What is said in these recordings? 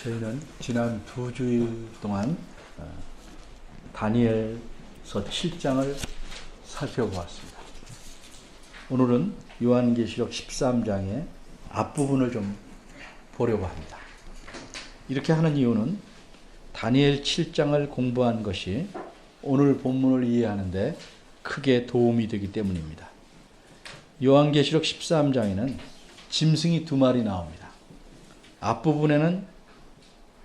저희는 지난 2주일 동안 다니엘서 7장을 살펴보았습니다. 오늘은 요한계시록 13장의 앞부분을 좀 보려고 합니다. 이렇게 하는 이유는 다니엘 7장을 공부한 것이 오늘 본문을 이해하는 데 크게 도움이 되기 때문입니다. 요한계시록 13장에는 짐승이 2마리 나옵니다. 앞부분에는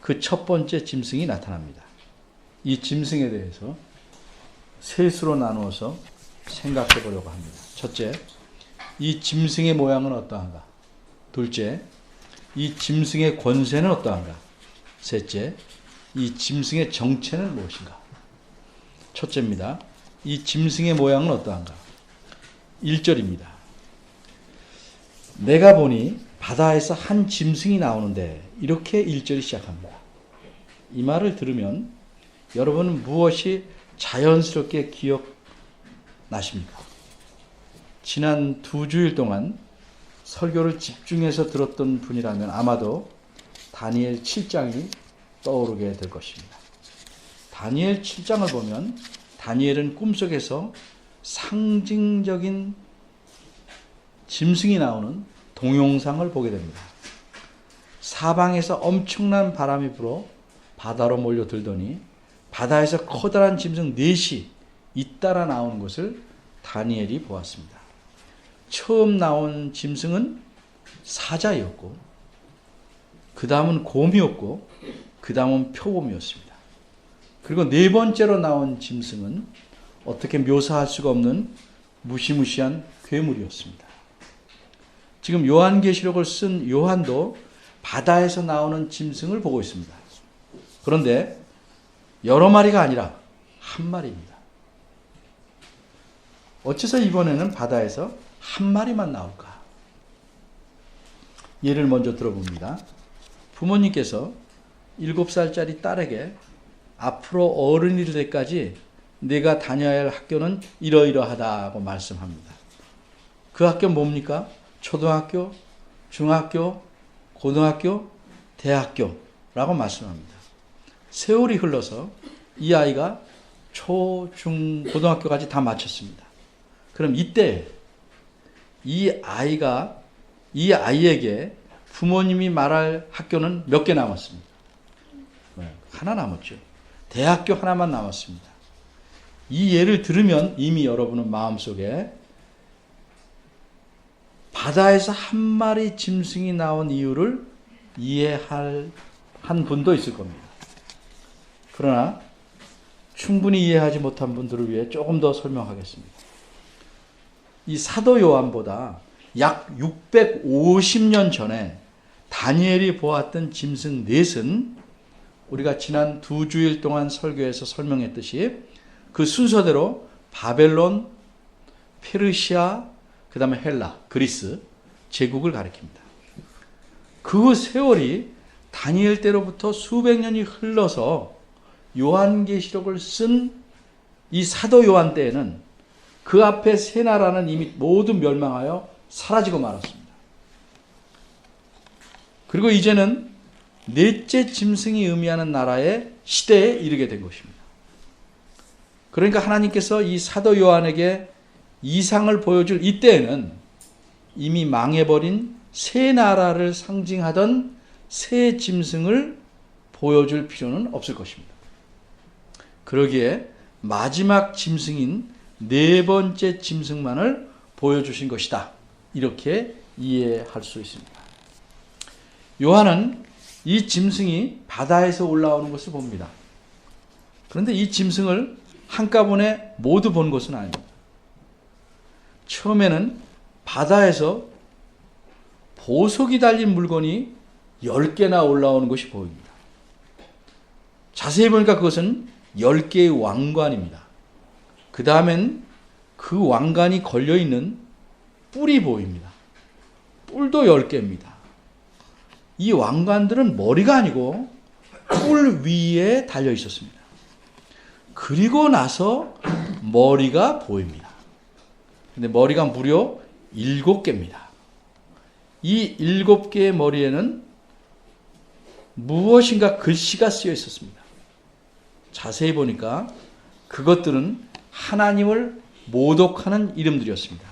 그 첫 번째 짐승이 나타납니다. 이 짐승에 대해서 셋으로 나누어서 생각해 보려고 합니다. 첫째, 이 짐승의 모양은 어떠한가? 둘째, 이 짐승의 권세는 어떠한가? 셋째, 이 짐승의 정체는 무엇인가? 첫째입니다. 이 짐승의 모양은 어떠한가? 1절입니다. 내가 보니 바다에서 한 짐승이 나오는데, 이렇게 1절이 시작합니다. 이 말을 들으면 여러분은 무엇이 자연스럽게 기억나십니까? 지난 2주일 동안 설교를 집중해서 들었던 분이라면 아마도 다니엘 7장이 떠오르게 될 것입니다. 다니엘 7장을 보면 다니엘은 꿈속에서 상징적인 짐승이 나오는 동영상을 보게 됩니다. 사방에서 엄청난 바람이 불어 바다로 몰려들더니 바다에서 커다란 짐승 4이 잇따라 나오는 것을 다니엘이 보았습니다. 처음 나온 짐승은 사자였고, 그 다음은 곰이었고, 그 다음은 표범이었습니다. 그리고 4번째로 나온 짐승은 어떻게 묘사할 수가 없는 무시무시한 괴물이었습니다. 지금 요한계시록을 쓴 요한도 바다에서 나오는 짐승을 보고 있습니다. 그런데 여러 마리가 아니라 한 마리입니다. 어째서 이번에는 바다에서 한 마리만 나올까? 예를 먼저 들어봅니다. 부모님께서 7살짜리 딸에게 앞으로 어른이 될 때까지 내가 다녀야 할 학교는 이러이러하다고 말씀합니다. 그 학교 뭡니까? 초등학교, 중학교, 고등학교, 대학교라고 말씀합니다. 세월이 흘러서 이 아이가 초, 중, 고등학교까지 다 마쳤습니다. 그럼 이때 이 아이에게 부모님이 말할 학교는 몇 개 남았습니까? 하나 남았죠. 대학교 하나만 남았습니다. 이 예를 들으면 이미 여러분은 마음속에 바다에서 한 마리 짐승이 나온 이유를 이해할 한 분도 있을 겁니다. 그러나 충분히 이해하지 못한 분들을 위해 조금 더 설명하겠습니다. 이 사도 요한보다 약 650년 전에 다니엘이 보았던 짐승 4은 우리가 지난 2주일 동안 설교에서 설명했듯이 그 순서대로 바벨론, 페르시아, 그 다음에 헬라, 그리스, 제국을 가리킵니다. 그 세월이 다니엘 때로부터 수백 년이 흘러서 요한계시록을 쓴 이 사도 요한 때에는 그 앞에 세 나라는 이미 모두 멸망하여 사라지고 말았습니다. 그리고 이제는 넷째 짐승이 의미하는 나라의 시대에 이르게 된 것입니다. 그러니까 하나님께서 이 사도 요한에게 이상을 보여줄 이때에는 이미 망해버린 새 나라를 상징하던 새 짐승을 보여줄 필요는 없을 것입니다. 그러기에 마지막 짐승인 4번째 짐승만을 보여주신 것이다. 이렇게 이해할 수 있습니다. 요한은 이 짐승이 바다에서 올라오는 것을 봅니다. 그런데 이 짐승을 한꺼번에 모두 본 것은 아닙니다. 처음에는 바다에서 보석이 달린 물건이 10개나 올라오는 것이 보입니다. 자세히 보니까 그것은 10개의 왕관입니다. 그 다음엔 그 왕관이 걸려있는 뿔이 보입니다. 뿔도 10개입니다. 이 왕관들은 머리가 아니고 뿔 위에 달려 있었습니다. 그리고 나서 머리가 보입니다. 근데 머리가 무려 7개입니다. 이 7개의 머리에는 무엇인가 글씨가 쓰여 있었습니다. 자세히 보니까 그것들은 하나님을 모독하는 이름들이었습니다.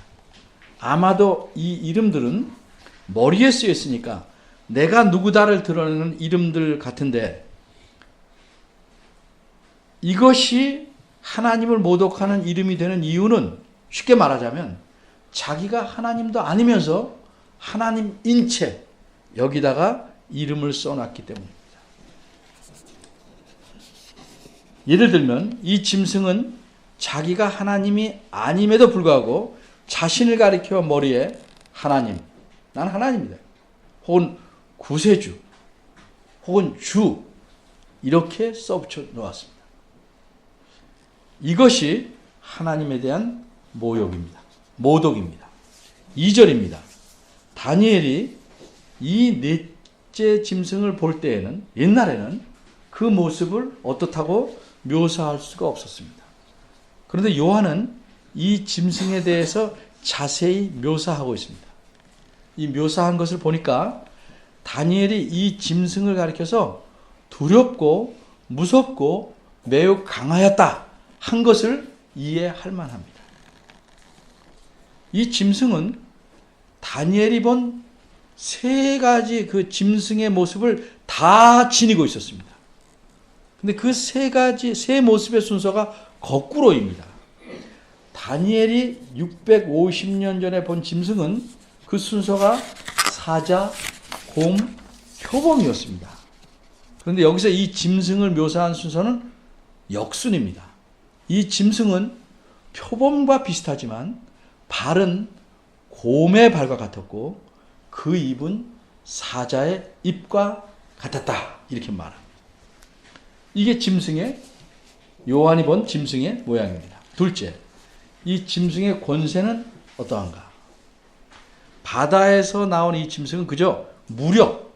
아마도 이 이름들은 머리에 쓰여 있으니까 내가 누구다를 드러내는 이름들 같은데, 이것이 하나님을 모독하는 이름이 되는 이유는 쉽게 말하자면 자기가 하나님도 아니면서 하나님인 채 여기다가 이름을 써놨기 때문입니다. 예를 들면 이 짐승은 자기가 하나님이 아님에도 불구하고 자신을 가리켜 머리에 하나님, 난 하나님이다, 혹은 구세주, 혹은 주, 이렇게 써붙여 놓았습니다. 이것이 하나님에 대한 모독입니다. 2절입니다. 다니엘이 이 넷째 짐승을 볼 때에는, 옛날에는 그 모습을 어떻다고 묘사할 수가 없었습니다. 그런데 요한은 이 짐승에 대해서 자세히 묘사하고 있습니다. 이 묘사한 것을 보니까 다니엘이 이 짐승을 가리켜서 두렵고 무섭고 매우 강하였다 한 것을 이해할 만합니다. 이 짐승은 다니엘이 본 세 가지 그 짐승의 모습을 다 지니고 있었습니다. 근데 그 세 모습의 순서가 거꾸로입니다. 다니엘이 650년 전에 본 짐승은 그 순서가 사자, 곰, 표범이었습니다. 그런데 여기서 이 짐승을 묘사한 순서는 역순입니다. 이 짐승은 표범과 비슷하지만 발은 곰의 발과 같았고 그 입은 사자의 입과 같았다, 이렇게 말합니다. 이게 요한이 본 짐승의 모양입니다. 둘째, 이 짐승의 권세는 어떠한가? 바다에서 나온 이 짐승은 그저 무력,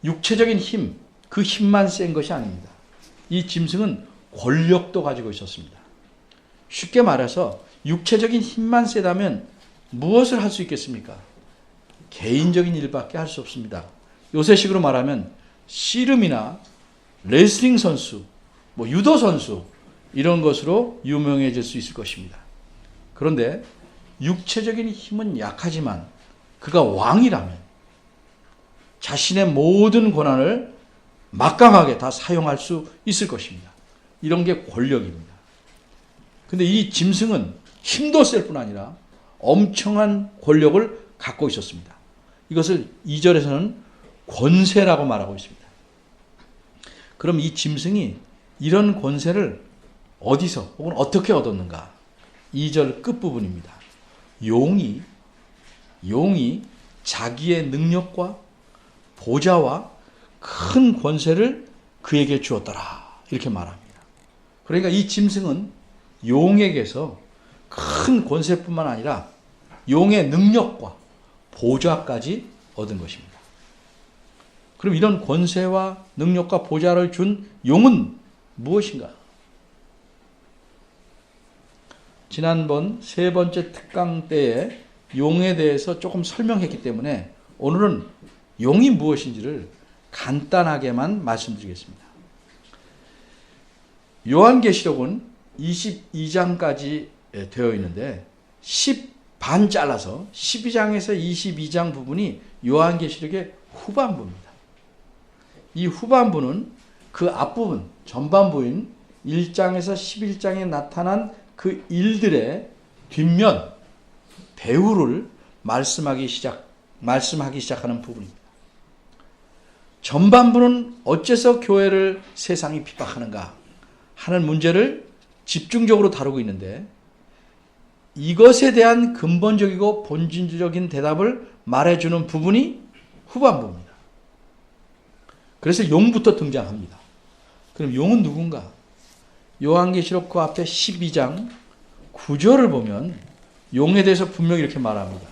육체적인 힘, 그 힘만 센 것이 아닙니다. 이 짐승은 권력도 가지고 있었습니다. 쉽게 말해서 육체적인 힘만 세다면 무엇을 할 수 있겠습니까? 개인적인 일밖에 할 수 없습니다. 요새식으로 말하면 씨름이나 레슬링 선수, 유도 선수, 이런 것으로 유명해질 수 있을 것입니다. 그런데 육체적인 힘은 약하지만 그가 왕이라면 자신의 모든 권한을 막강하게 다 사용할 수 있을 것입니다. 이런 게 권력입니다. 그런데 이 짐승은 힘도 셀 뿐 아니라 엄청난 권력을 갖고 있었습니다. 이것을 2절에서는 권세라고 말하고 있습니다. 그럼 이 짐승이 이런 권세를 어디서 혹은 어떻게 얻었는가? 2절 끝부분입니다. 용이 자기의 능력과 보좌와 큰 권세를 그에게 주었더라, 이렇게 말합니다. 그러니까 이 짐승은 용에게서 큰 권세뿐만 아니라 용의 능력과 보좌까지 얻은 것입니다. 그럼 이런 권세와 능력과 보좌를 준 용은 무엇인가? 지난번 세 번째 특강 때에 용에 대해서 조금 설명했기 때문에 오늘은 용이 무엇인지를 간단하게만 말씀드리겠습니다. 요한계시록은 22장까지 되어 있는데 10반 잘라서 12장에서 22장 부분이 요한계시록의 후반부입니다. 이 후반부는 그 앞부분, 전반부인 1장에서 11장에 나타난 그 일들의 뒷면, 배후를 말씀하기 시작하는 부분입니다. 전반부는 어째서 교회를 세상이 핍박하는가 하는 문제를 집중적으로 다루고 있는데, 이것에 대한 근본적이고 본질적인 대답을 말해주는 부분이 후반부입니다. 그래서 용부터 등장합니다. 그럼 용은 누군가? 요한계시록 그 앞에 12장 9절을 보면 용에 대해서 분명히 이렇게 말합니다.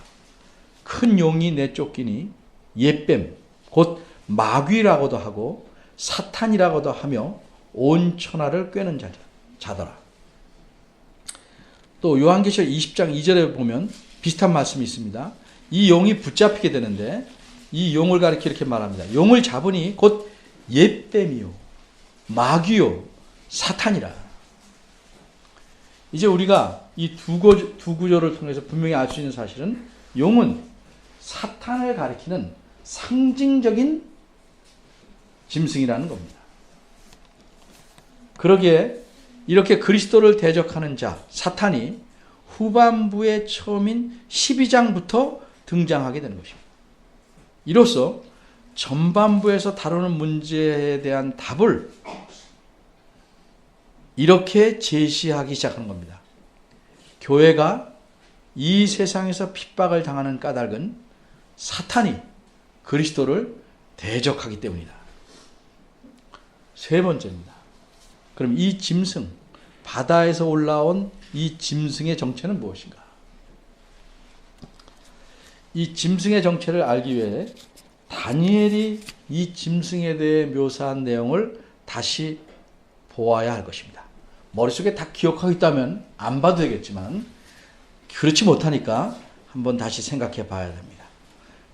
큰 용이 내쫓기니 옛뱀, 곧 마귀라고도 하고 사탄이라고도 하며 온 천하를 꿰는 자더라. 또 요한계시록 20장 2절에 보면 비슷한 말씀이 있습니다. 이 용이 붙잡히게 되는데 이 용을 가리켜 이렇게 말합니다. 용을 잡으니 곧 옛뱀이요, 마귀요, 사탄이라. 이제 우리가 이 두 구절을 통해서 분명히 알 수 있는 사실은 용은 사탄을 가리키는 상징적인 짐승이라는 겁니다. 그러기에 이렇게 그리스도를 대적하는 자, 사탄이 후반부의 처음인 12장부터 등장하게 되는 것입니다. 이로써 전반부에서 다루는 문제에 대한 답을 이렇게 제시하기 시작하는 겁니다. 교회가 이 세상에서 핍박을 당하는 까닭은 사탄이 그리스도를 대적하기 때문이다. 세 번째입니다. 그럼 이 짐승, 바다에서 올라온 이 짐승의 정체는 무엇인가? 이 짐승의 정체를 알기 위해 다니엘이 이 짐승에 대해 묘사한 내용을 다시 보아야 할 것입니다. 머릿속에 다 기억하고 있다면 안 봐도 되겠지만 그렇지 못하니까 한번 다시 생각해 봐야 됩니다.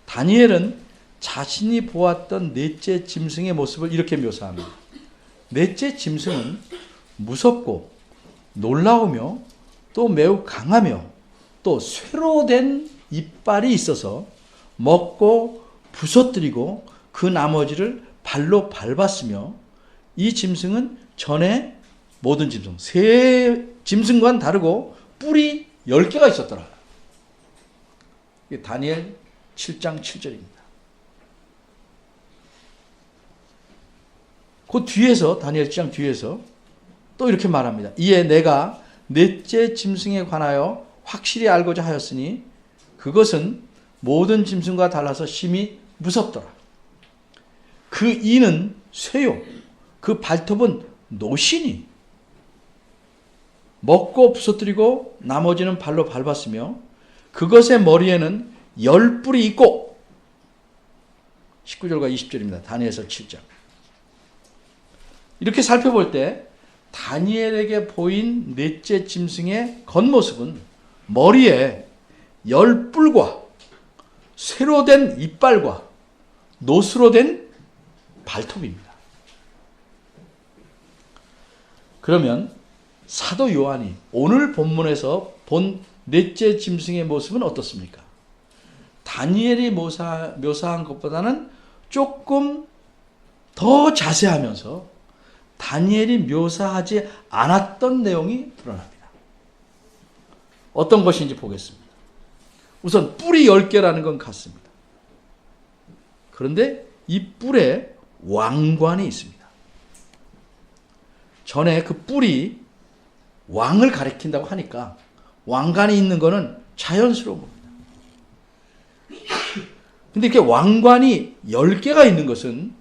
다니엘은 자신이 보았던 넷째 짐승의 모습을 이렇게 묘사합니다. 넷째 짐승은 무섭고 놀라우며 또 매우 강하며 또 쇠로 된 이빨이 있어서 먹고 부서뜨리고 그 나머지를 발로 밟았으며 이 짐승은 전에 모든 짐승, 새 짐승과는 다르고 뿔이 10개가 있었더라. 이게 다니엘 7장 7절입니다. 그 뒤에서 다니엘 7장 뒤에서 또 이렇게 말합니다. 이에 내가 넷째 짐승에 관하여 확실히 알고자 하였으니 그것은 모든 짐승과 달라서 심히 무섭더라. 그 이는 쇠요, 그 발톱은 노신이 먹고 부서뜨리고 나머지는 발로 밟았으며 그것의 머리에는 10뿔이 있고 19절과 20절입니다. 다니엘서 7장. 이렇게 살펴볼 때 다니엘에게 보인 넷째 짐승의 겉모습은 머리에 10뿔과 쇠로 된 이빨과 노수로 된 발톱입니다. 그러면 사도 요한이 오늘 본문에서 본 넷째 짐승의 모습은 어떻습니까? 다니엘이 묘사한 것보다는 조금 더 자세하면서 다니엘이 묘사하지 않았던 내용이 드러납니다. 어떤 것인지 보겠습니다. 우선 뿔이 10개라는 건 같습니다. 그런데 이 뿔에 왕관이 있습니다. 전에 그 뿔이 왕을 가리킨다고 하니까 왕관이 있는 것은 자연스러운 겁니다. 근데 이렇게 왕관이 10개가 있는 것은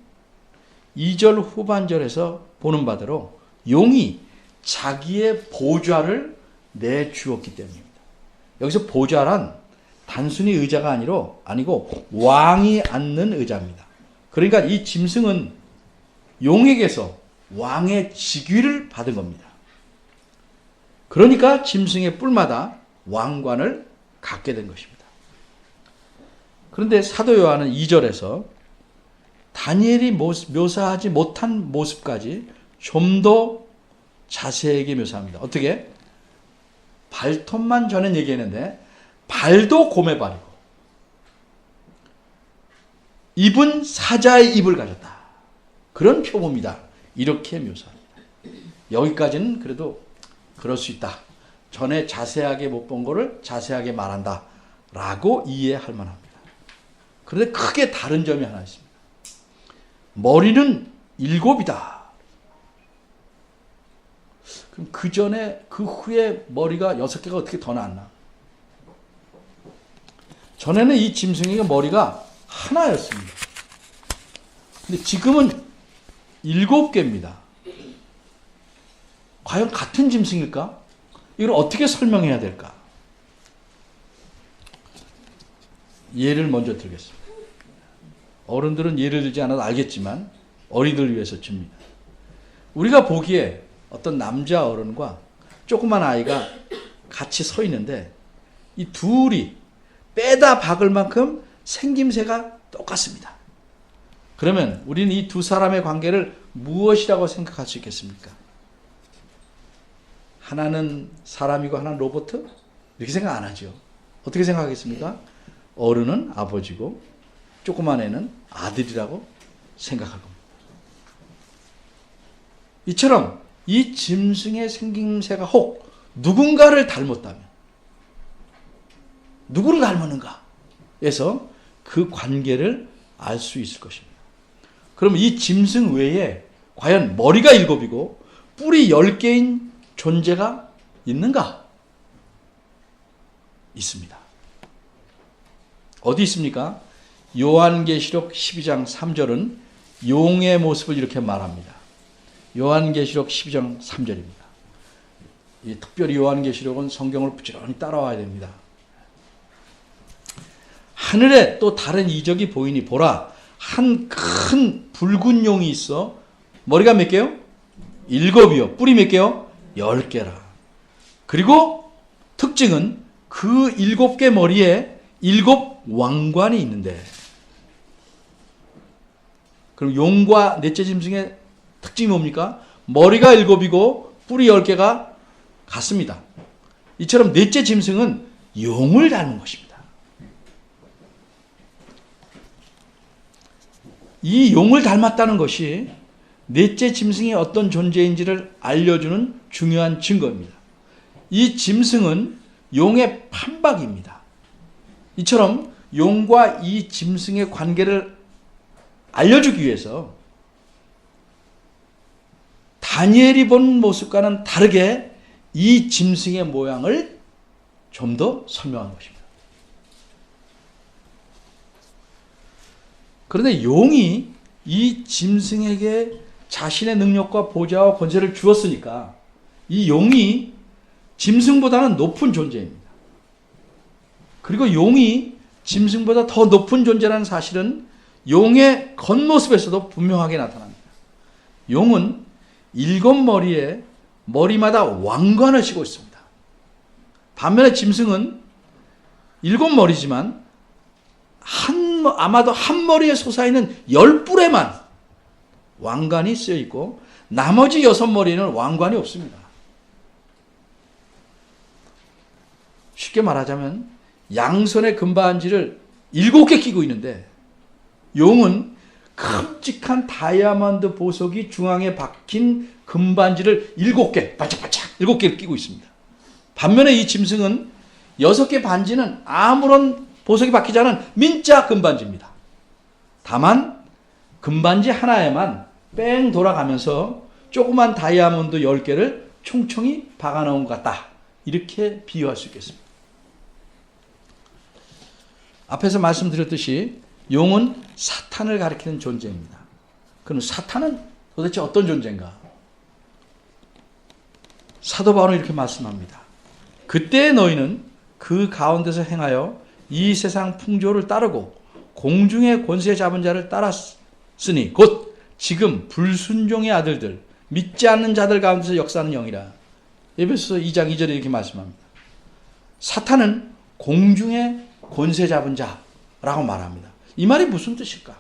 2절 후반절에서 보는 바대로 용이 자기의 보좌를 내주었기 때문입니다. 여기서 보좌란 단순히 의자가 아니고 왕이 앉는 의자입니다. 그러니까 이 짐승은 용에게서 왕의 직위를 받은 겁니다. 그러니까 짐승의 뿔마다 왕관을 갖게 된 것입니다. 그런데 사도 요한은 2절에서 다니엘이 묘사하지 못한 모습까지 좀 더 자세하게 묘사합니다. 어떻게? 발톱만 전에 얘기했는데 발도 고매발이고 입은 사자의 입을 가졌다. 그런 표범이다. 이렇게 묘사합니다. 여기까지는 그래도 그럴 수 있다. 전에 자세하게 못 본 거를 자세하게 말한다. 라고 이해할 만합니다. 그런데 크게 다른 점이 하나 있습니다. 머리는 7이다. 그럼 그 전에, 그 후에 머리가 6개가 어떻게 더 나왔나? 전에는 이 짐승의 머리가 하나였습니다. 근데 지금은 7개입니다. 과연 같은 짐승일까? 이걸 어떻게 설명해야 될까? 예를 먼저 들겠습니다. 어른들은 예를 들지 않아도 알겠지만 어린이들을 위해서 줍니다. 우리가 보기에 어떤 남자 어른과 조그만 아이가 같이 서 있는데 이 둘이 빼다 박을 만큼 생김새가 똑같습니다. 그러면 우리는 이 두 사람의 관계를 무엇이라고 생각할 수 있겠습니까? 하나는 사람이고 하나는 로봇? 이렇게 생각 안 하죠. 어떻게 생각하겠습니까? 어른은 아버지고 조그만 애는 아들이라고 생각할 겁니다. 이처럼 이 짐승의 생김새가 혹 누군가를 닮았다면, 누구를 닮았는가 해서 그 관계를 알 수 있을 것입니다. 그럼 이 짐승 외에 과연 머리가 7이고 뿔이 10개인 존재가 있는가? 있습니다. 어디 있습니까? 요한계시록 12장 3절은 용의 모습을 이렇게 말합니다. 요한계시록 12장 3절입니다. 특별히 요한계시록은 성경을 부지런히 따라와야 됩니다. 하늘에 또 다른 이적이 보이니 보라, 한 큰 붉은 용이 있어 머리가 몇 개요? 7이요. 뿔이 몇 개요? 10개라. 그리고 특징은 그 7개 머리에 7 왕관이 있는데, 그럼 용과 넷째 짐승의 특징이 뭡니까? 머리가 7이고 뿔이 10개가 같습니다. 이처럼 넷째 짐승은 용을 닮은 것입니다. 이 용을 닮았다는 것이 넷째 짐승이 어떤 존재인지를 알려주는 중요한 증거입니다. 이 짐승은 용의 판박입니다. 이처럼 용과 이 짐승의 관계를 알려주기 위해서 다니엘이 본 모습과는 다르게 이 짐승의 모양을 좀 더 설명한 것입니다. 그런데 용이 이 짐승에게 자신의 능력과 보좌와 권세를 주었으니까 이 용이 짐승보다는 높은 존재입니다. 그리고 용이 짐승보다 더 높은 존재라는 사실은 용의 겉모습에서도 분명하게 나타납니다. 용은 7머리에 머리마다 왕관을 씌고 있습니다. 반면에 짐승은 7머리지만 아마도 한 머리에 솟아있는 10뿔에만 왕관이 쓰여 있고 나머지 6머리는 왕관이 없습니다. 쉽게 말하자면 양손에 금반지를 7개 끼고 있는데 용은 큼직한 다이아몬드 보석이 중앙에 박힌 금반지를 7개, 반짝반짝 7개를 끼고 있습니다. 반면에 이 짐승은 6개 반지는 아무런 보석이 박히지 않은 민자 금반지입니다. 다만 금반지 하나에만 뺑 돌아가면서 조그만 다이아몬드 10개를 총총히 박아놓은 것 같다. 이렇게 비유할 수 있겠습니다. 앞에서 말씀드렸듯이 용은 사탄을 가리키는 존재입니다. 그럼 사탄은 도대체 어떤 존재인가? 사도 바울은 이렇게 말씀합니다. 그때 너희는 그 가운데서 행하여 이 세상 풍조를 따르고 공중의 권세 잡은 자를 따랐으니 곧 지금 불순종의 아들들, 믿지 않는 자들 가운데서 역사하는 영이라. 에베소서 2장 2절에 이렇게 말씀합니다. 사탄은 공중의 권세 잡은 자라고 말합니다. 이 말이 무슨 뜻일까?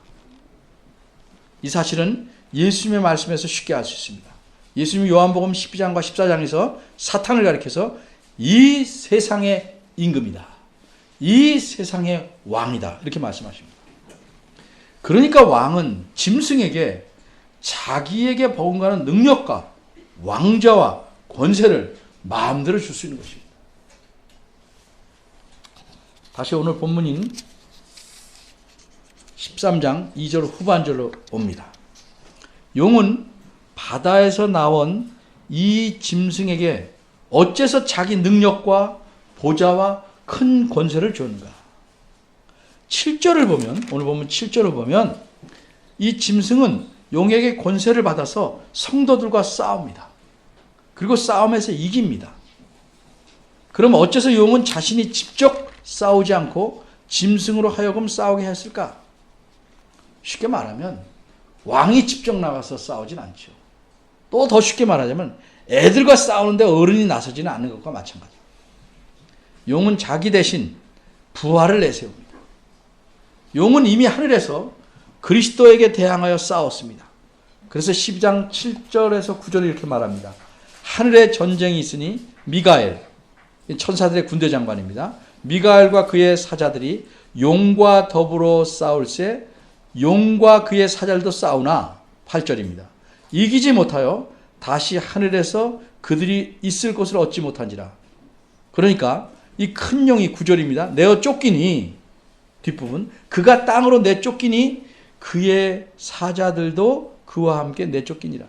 이 사실은 예수님의 말씀에서 쉽게 알 수 있습니다. 예수님이 요한복음 12장과 14장에서 사탄을 가리켜서 이 세상의 임금이다, 이 세상의 왕이다, 이렇게 말씀하십니다. 그러니까 왕은 짐승에게 자기에게 버금가는 능력과 왕좌와 권세를 마음대로 줄 수 있는 것입니다. 다시 오늘 본문인 13장 2절 후반절로 옵니다. 용은 바다에서 나온 이 짐승에게 어째서 자기 능력과 보좌와 큰 권세를 줬는가? 7절을 보면, 오늘 보면 7절을 보면 이 짐승은 용에게 권세를 받아서 성도들과 싸웁니다. 그리고 싸움에서 이깁니다. 그럼 어째서 용은 자신이 직접 싸우지 않고 짐승으로 하여금 싸우게 했을까? 쉽게 말하면 왕이 직접 나가서 싸우진 않죠. 또 더 쉽게 말하자면 애들과 싸우는데 어른이 나서지는 않는 것과 마찬가지입니다. 용은 자기 대신 부하를 내세웁니다. 용은 이미 하늘에서 그리스도에게 대항하여 싸웠습니다. 그래서 12장 7절에서 9절에 이렇게 말합니다. 하늘에 전쟁이 있으니 미가엘, 천사들의 군대 장관입니다. 미가엘과 그의 사자들이 용과 더불어 싸울세 용과 그의 사자들도 싸우나 8절입니다. 이기지 못하여 다시 하늘에서 그들이 있을 곳을 얻지 못한지라. 그러니까 이 큰 용이 9절입니다. 내어 쫓기니 뒷부분 그가 땅으로 내쫓기니 그의 사자들도 그와 함께 내쫓기니라.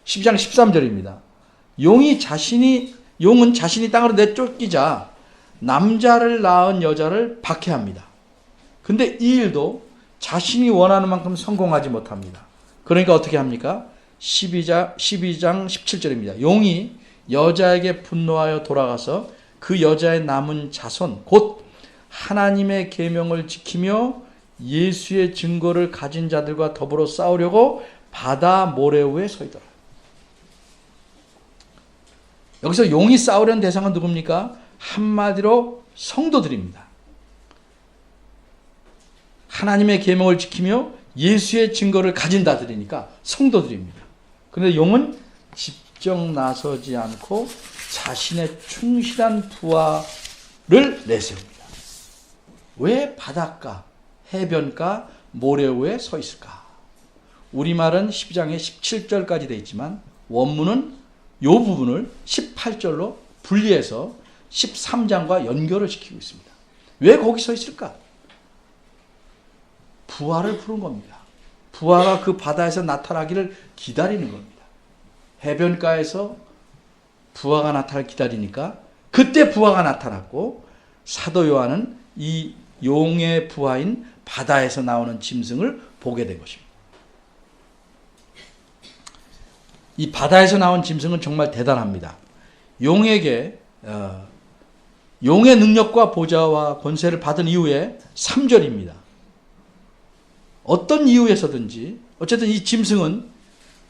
12장 13절입니다. 용은 자신이 땅으로 내쫓기자 남자를 낳은 여자를 박해합니다. 근데 이 일도 자신이 원하는 만큼 성공하지 못합니다. 그러니까 어떻게 합니까? 12장 17절입니다. 용이 여자에게 분노하여 돌아가서 그 여자의 남은 자손 곧 하나님의 계명을 지키며 예수의 증거를 가진 자들과 더불어 싸우려고 바다 모래위에 서있더라. 여기서 용이 싸우려는 대상은 누굽니까? 한마디로 성도들입니다. 하나님의 계명을 지키며 예수의 증거를 가진 자들이니까 성도들입니다. 그런데 용은 직접 나서지 않고 자신의 충실한 부하를 내세웁니다. 왜 바닷가, 해변가, 모래 위에 서 있을까? 우리말은 12장에 17절까지 되어 있지만 원문은 이 부분을 18절로 분리해서 13장과 연결을 시키고 있습니다. 왜 거기 서 있을까? 부하를 부른 겁니다. 부하가 그 바다에서 나타나기를 기다리는 겁니다. 해변가에서 부하가 나타나기 기다리니까 그때 부하가 나타났고 사도 요한은 이 용의 부하인 바다에서 나오는 짐승을 보게 된 것입니다. 이 바다에서 나온 짐승은 정말 대단합니다. 용에게 용의 능력과 보좌와 권세를 받은 이후에 3절입니다. 어떤 이유에서든지 어쨌든 이 짐승은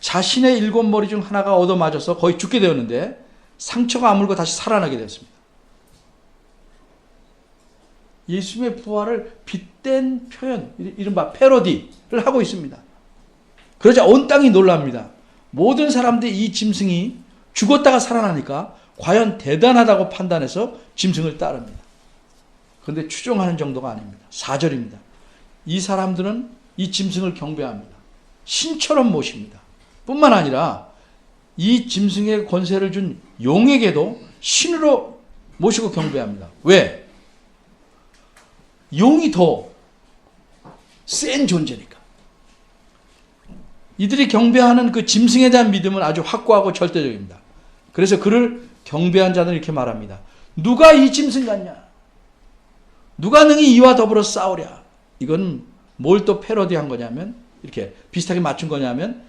자신의 7머리 중 하나가 얻어맞아서 거의 죽게 되었는데 상처가 아물고 다시 살아나게 되었습니다. 예수님의 부활을 빗댄 표현, 이른바 패러디를 하고 있습니다. 그러자 온 땅이 놀랍니다. 모든 사람들이 이 짐승이 죽었다가 살아나니까 과연 대단하다고 판단해서 짐승을 따릅니다. 그런데 추종하는 정도가 아닙니다. 4절입니다. 이 사람들은 이 짐승을 경배합니다. 신처럼 모십니다. 뿐만 아니라 이 짐승의 권세를 준 용에게도 신으로 모시고 경배합니다. 왜? 용이 더 센 존재니까. 이들이 경배하는 그 짐승에 대한 믿음은 아주 확고하고 절대적입니다. 그래서 그를 경배한 자는 이렇게 말합니다. 누가 이 짐승 같냐? 누가 능히 이와 더불어 싸우랴? 이건 뭘 또 패러디한 거냐면 이렇게 비슷하게 맞춘 거냐면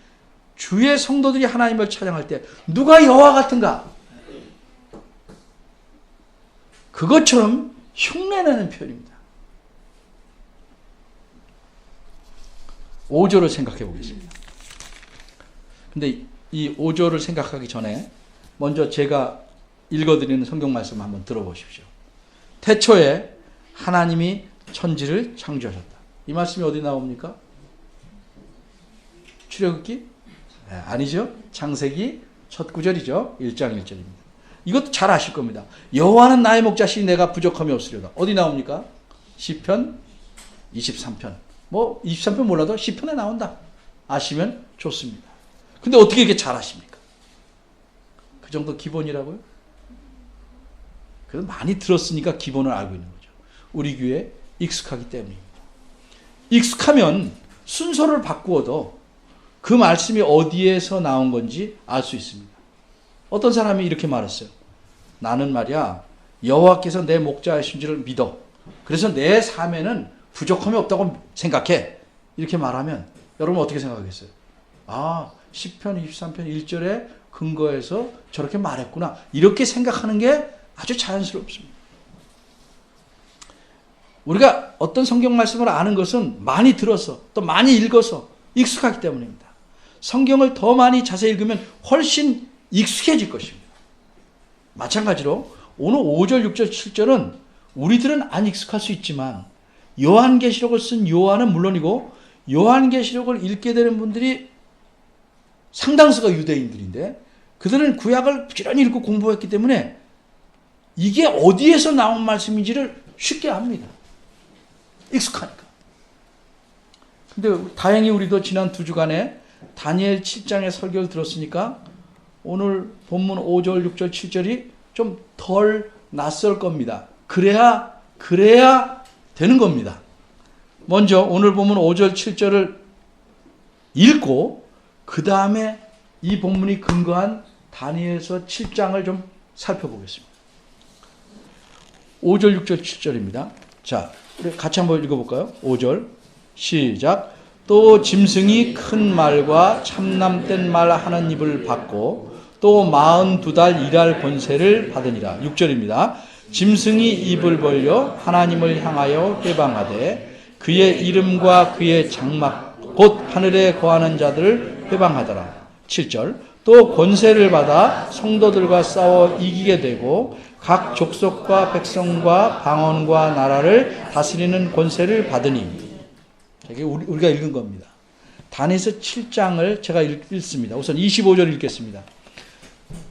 주의 성도들이 하나님을 찬양할 때 누가 여호와 같은가? 그것처럼 흉내내는 표현입니다. 5절을 생각해 보겠습니다. 근데 이 5절을 생각하기 전에 먼저 제가 읽어드리는 성경 말씀 한번 들어보십시오. 태초에 하나님이 천지를 창조하셨다. 이 말씀이 어디 나옵니까? 출애굽기? 네, 아니죠. 창세기 첫 구절이죠. 1장 1절입니다. 이것도 잘 아실 겁니다. 여호와는 나의 목자시니 내가 부족함이 없으리로다. 어디 나옵니까? 시편 23편. 뭐 23편 몰라도 시편에 나온다. 아시면 좋습니다. 근데 어떻게 이렇게 잘 아십니까? 그 정도 기본이라고요? 그래도 많이 들었으니까 기본을 알고 있는 거죠. 우리 교회에 익숙하기 때문입니다. 익숙하면 순서를 바꾸어도 그 말씀이 어디에서 나온 건지 알 수 있습니다. 어떤 사람이 이렇게 말했어요. 나는 말이야 여호와께서 내 목자이신 줄을 믿어. 그래서 내 삶에는 부족함이 없다고 생각해. 이렇게 말하면 여러분 어떻게 생각하겠어요? 아, 시편 23편 1절에 근거해서 저렇게 말했구나. 이렇게 생각하는 게 아주 자연스럽습니다. 우리가 어떤 성경 말씀을 아는 것은 많이 들어서 또 많이 읽어서 익숙하기 때문입니다. 성경을 더 많이 자세히 읽으면 훨씬 익숙해질 것입니다. 마찬가지로 오늘 5절, 6절, 7절은 우리들은 안 익숙할 수 있지만 요한계시록을 쓴 요한은 물론이고 요한계시록을 읽게 되는 분들이 상당수가 유대인들인데 그들은 구약을 부지런히 읽고 공부했기 때문에 이게 어디에서 나온 말씀인지를 쉽게 압니다. 익숙하니까. 근데 다행히 우리도 지난 2주간에 다니엘 7장의 설교를 들었으니까 오늘 본문 5절, 6절, 7절이 좀 덜 낯설 겁니다. 그래야 되는 겁니다. 먼저 오늘 본문 5절, 7절을 읽고 그 다음에 이 본문이 근거한 다니엘서 7장을 좀 살펴보겠습니다. 5절, 6절, 7절입니다. 자, 우리 같이 한번 읽어볼까요? 5절 시작. 또 짐승이 큰 말과 참남된 말 하는 입을 받고 또 42달 일할 권세를 받으니라. 6절입니다. 짐승이 입을 벌려 하나님을 향하여 회방하되 그의 이름과 그의 장막 곧 하늘에 거하는 자들을 회방하더라. 7절. 또 권세를 받아 성도들과 싸워 이기게 되고 각 족속과 백성과 방언과 나라를 다스리는 권세를 받으니. 이게 우리가 읽은 겁니다. 다니엘서 7장을 제가 읽습니다. 우선 25절 읽겠습니다.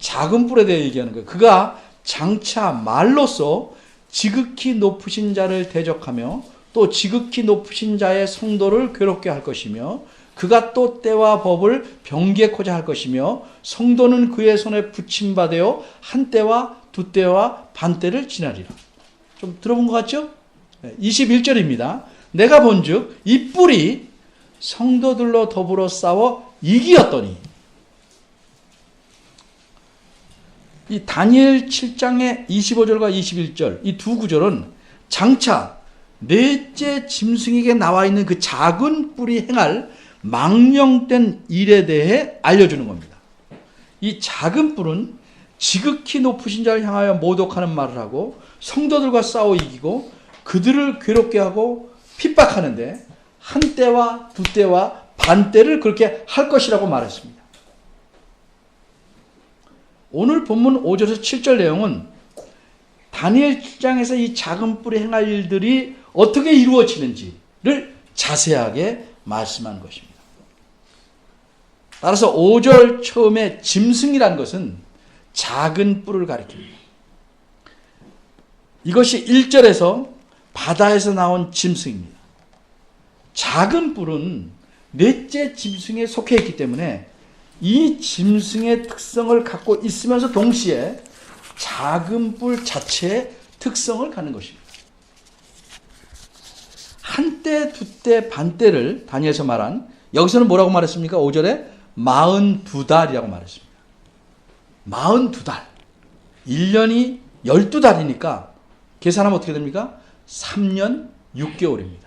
작은 뿔에 대해 얘기하는 거예요. 그가 장차 말로써 지극히 높으신 자를 대적하며 또 지극히 높으신 자의 성도를 괴롭게 할 것이며 그가 또 때와 법을 변개코자 할 것이며 성도는 그의 손에 붙임받아 한 때와 두 때와 반 때를 지나리라. 좀 들어본 것 같죠? 21절입니다. 내가 본즉 이 뿔이 성도들로 더불어 싸워 이기었더니. 이 다니엘 7장의 25절과 21절 이 두 구절은 장차 넷째 짐승에게 나와 있는 그 작은 뿔이 행할 망령된 일에 대해 알려주는 겁니다. 이 작은 뿔은 지극히 높으신 자를 향하여 모독하는 말을 하고 성도들과 싸워 이기고 그들을 괴롭게 하고 핍박하는데 한 때와 두 때와 반 때를 그렇게 할 것이라고 말했습니다. 오늘 본문 5절에서 7절 내용은 다니엘 7장에서 이 작은 뿔이 행할 일들이 어떻게 이루어지는지를 자세하게 말씀한 것입니다. 따라서 5절 처음에 짐승이란 것은 작은 뿔을 가리킵니다. 이것이 1절에서 바다에서 나온 짐승입니다. 작은 뿔은 넷째 짐승에 속해 있기 때문에 이 짐승의 특성을 갖고 있으면서 동시에 작은 뿔 자체의 특성을 갖는 것입니다. 한때, 두때, 반때를 다니엘서 말한, 여기서는 뭐라고 말했습니까? 5절에 42달이라고 말했습니다. 42달. 1년이 12달이니까 계산하면 어떻게 됩니까? 3년 6개월입니다.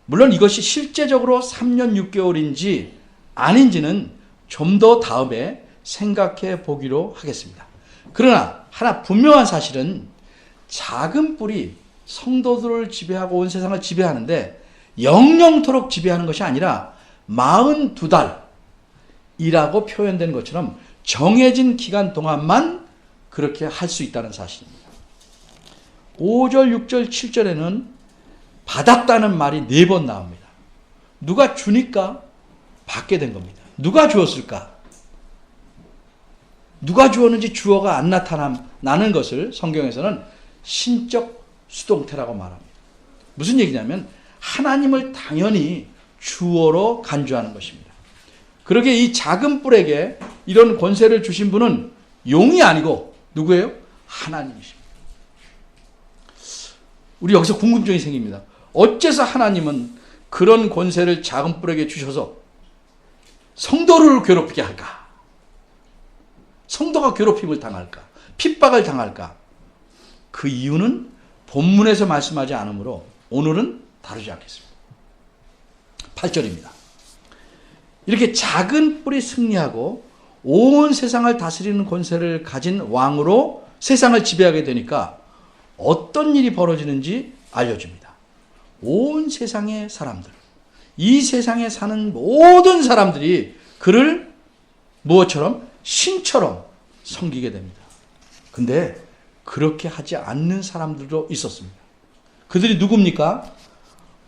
물론 이것이 실제적으로 3년 6개월인지 아닌지는 좀 더 다음에 생각해 보기로 하겠습니다. 그러나 하나 분명한 사실은 작은 뿔이 성도들을 지배하고 온 세상을 지배하는데 영영토록 지배하는 것이 아니라 42달이라고 표현된 것처럼 정해진 기간 동안만 그렇게 할 수 있다는 사실입니다. 5절, 6절, 7절에는 받았다는 말이 4번 나옵니다. 누가 주니까 받게 된 겁니다. 누가 주었을까? 누가 주었는지 주어가 안 나타나는 것을 성경에서는 신적 수동태라고 말합니다. 무슨 얘기냐면 하나님을 당연히 주어로 간주하는 것입니다. 그러게 이 작은 뿔에게 이런 권세를 주신 분은 용이 아니고 누구예요? 하나님이십니다. 우리 여기서 궁금증이 생깁니다. 어째서 하나님은 그런 권세를 작은 뿔에게 주셔서 성도를 괴롭히게 할까? 성도가 괴롭힘을 당할까? 핍박을 당할까? 그 이유는 본문에서 말씀하지 않으므로 오늘은 다루지 않겠습니다. 8절입니다. 이렇게 작은 뿔이 승리하고 온 세상을 다스리는 권세를 가진 왕으로 세상을 지배하게 되니까 어떤 일이 벌어지는지 알려줍니다. 온 세상의 사람들, 이 세상에 사는 모든 사람들이 그를 무엇처럼? 신처럼 섬기게 됩니다. 근데 그렇게 하지 않는 사람들도 있었습니다. 그들이 누굽니까?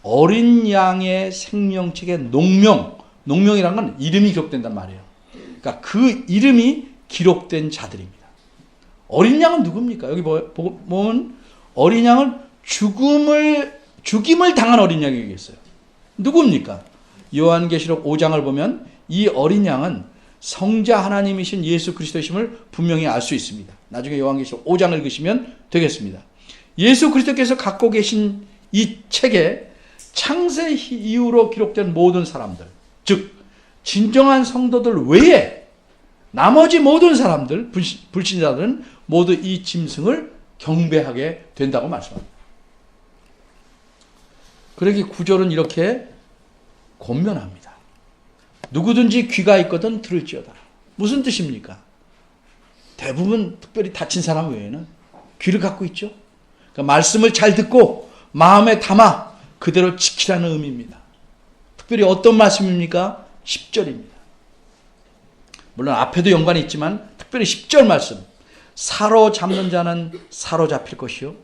어린 양의 생명책의 농명이라는 건 이름이 기록된단 말이에요. 그러니까 그 이름이 기록된 자들입니다. 어린 양은 누굽니까? 여기 보면 어린 양은 죽임을 당한 어린 양이 여기 있어요. 누굽니까? 요한계시록 5장을 보면 이 어린 양은 성자 하나님이신 예수 그리스도이심을 분명히 알 수 있습니다. 나중에 요한계시록 5장을 읽으시면 되겠습니다. 예수 그리스도께서 갖고 계신 이 책에 창세 이후로 기록된 모든 사람들, 즉 진정한 성도들 외에 나머지 모든 사람들, 불신자들은 모두 이 짐승을 경배하게 된다고 말씀합니다. 그러기 9절은 이렇게 권면합니다. 누구든지 귀가 있거든 들을지어다. 무슨 뜻입니까? 대부분 특별히 다친 사람 외에는 귀를 갖고 있죠. 그러니까 말씀을 잘 듣고 마음에 담아 그대로 지키라는 의미입니다. 특별히 어떤 말씀입니까? 10절입니다. 물론 앞에도 연관이 있지만 특별히 10절 말씀. 사로잡는 자는 사로잡힐 것이요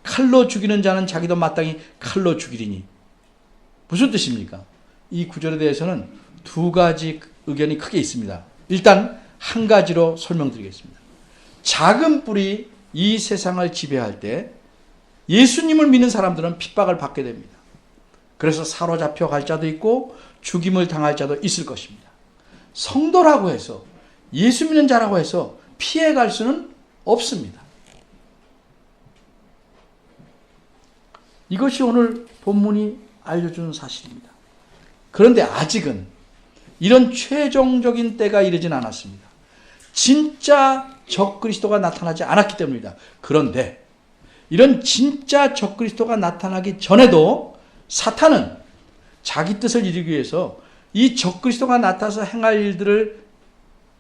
칼로 죽이는 자는 자기도 마땅히 칼로 죽이리니. 무슨 뜻입니까? 이 구절에 대해서는 두 가지 의견이 크게 있습니다. 일단 한 가지로 설명드리겠습니다. 작은 뿔이 이 세상을 지배할 때 예수님을 믿는 사람들은 핍박을 받게 됩니다. 그래서 사로잡혀 갈 자도 있고 죽임을 당할 자도 있을 것입니다. 성도라고 해서 예수 믿는 자라고 해서 피해갈 수는 없습니다. 이것이 오늘 본문이 알려주는 사실입니다. 그런데 아직은 이런 최종적인 때가 이르진 않았습니다. 진짜 적그리스도가 나타나지 않았기 때문입니다. 그런데 이런 진짜 적그리스도가 나타나기 전에도 사탄은 자기 뜻을 이루기 위해서 이 적그리스도가 나타나서 행할 일들을,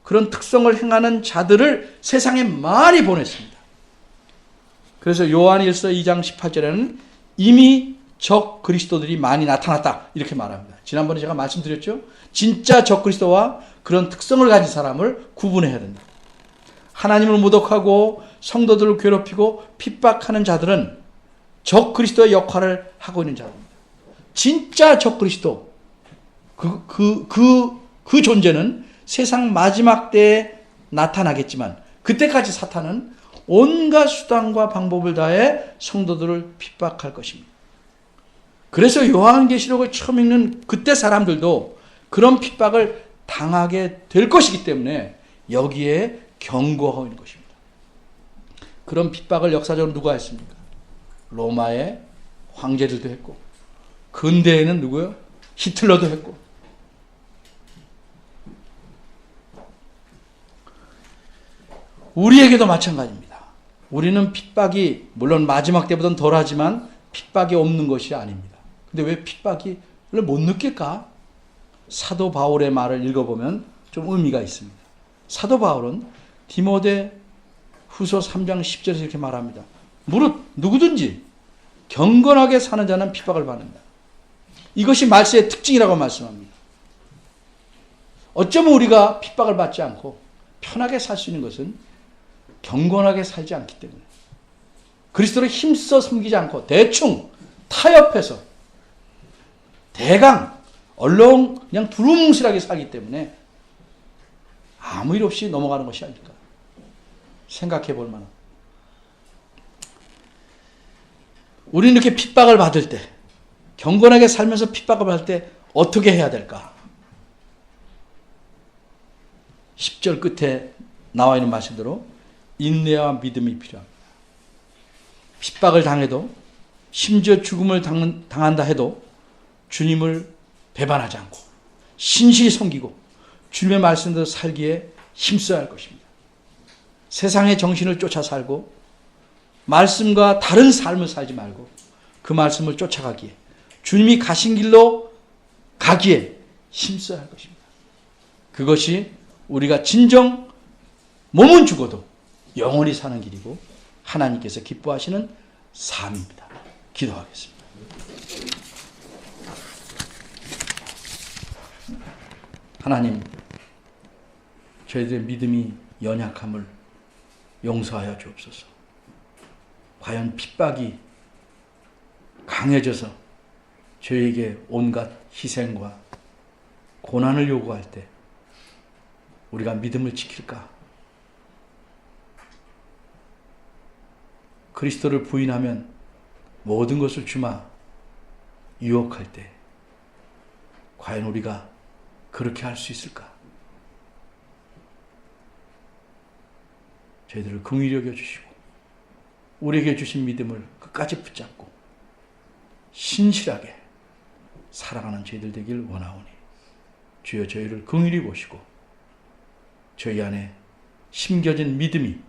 그런 특성을 행하는 자들을 세상에 많이 보냈습니다. 그래서 요한일서 2장 18절에는 이미 적그리스도들이 많이 나타났다 이렇게 말합니다. 지난번에 제가 말씀드렸죠. 진짜 적그리스도와 그런 특성을 가진 사람을 구분해야 된다. 하나님을 모독하고 성도들을 괴롭히고 핍박하는 자들은 적그리스도의 역할을 하고 있는 자입니다. 진짜 적그리스도 그 존재는 세상 마지막 때에 나타나겠지만 그때까지 사탄은 온갖 수단과 방법을 다해 성도들을 핍박할 것입니다. 그래서 요한계시록을 처음 읽는 그때 사람들도 그런 핍박을 당하게 될 것이기 때문에 여기에 경고하고 있는 것입니다. 그런 핍박을 역사적으로 누가 했습니까? 로마의 황제들도 했고, 근대에는 누구요? 히틀러도 했고. 우리에게도 마찬가지입니다. 우리는 핍박이 물론 마지막 때보다는 덜하지만 핍박이 없는 것이 아닙니다. 근데 왜 핍박을 못 느낄까? 사도 바울의 말을 읽어보면 좀 의미가 있습니다. 사도 바울은 디모데 후서 3장 10절에서 이렇게 말합니다. 무릇 누구든지 경건하게 사는 자는 핍박을 받는다. 이것이 말세의 특징이라고 말씀합니다. 어쩌면 우리가 핍박을 받지 않고 편하게 살 수 있는 것은 경건하게 살지 않기 때문에, 그리스도를 힘써 섬기지 않고 대충 타협해서 대강 얼렁 그냥 두루뭉실하게 살기 때문에 아무 일 없이 넘어가는 것이 아닐까 생각해 볼 만한. 우리는 이렇게 핍박을 받을 때, 경건하게 살면서 핍박을 받을 때 어떻게 해야 될까? 10절 끝에 나와 있는 말씀대로 인내와 믿음이 필요합니다. 핍박을 당해도, 심지어 죽음을 당한다 해도 주님을 배반하지 않고 신실히 섬기고 주님의 말씀대로 살기에 힘써야 할 것입니다. 세상의 정신을 쫓아 살고 말씀과 다른 삶을 살지 말고 그 말씀을 쫓아가기에, 주님이 가신 길로 가기에 힘써야 할 것입니다. 그것이 우리가 진정 몸은 죽어도 영원히 사는 길이고 하나님께서 기뻐하시는 삶입니다. 기도하겠습니다. 하나님, 저희들의 믿음이 연약함을 용서하여 주옵소서. 과연 핍박이 강해져서 저희에게 온갖 희생과 고난을 요구할 때 우리가 믿음을 지킬까? 그리스도를 부인하면 모든 것을 주마 유혹할 때 과연 우리가 그렇게 할 수 있을까? 저희들을 긍휼히 여겨주시고 우리에게 주신 믿음을 끝까지 붙잡고 신실하게 살아가는 저희들 되길 원하오니 주여 저희를 긍휼히 보시고 저희 안에 심겨진 믿음이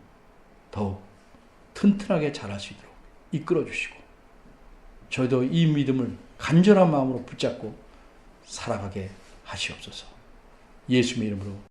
더욱 튼튼하게 자랄 수 있도록 이끌어 주시고 저희도 이 믿음을 간절한 마음으로 붙잡고 살아가게 하시옵소서. 예수님의 이름으로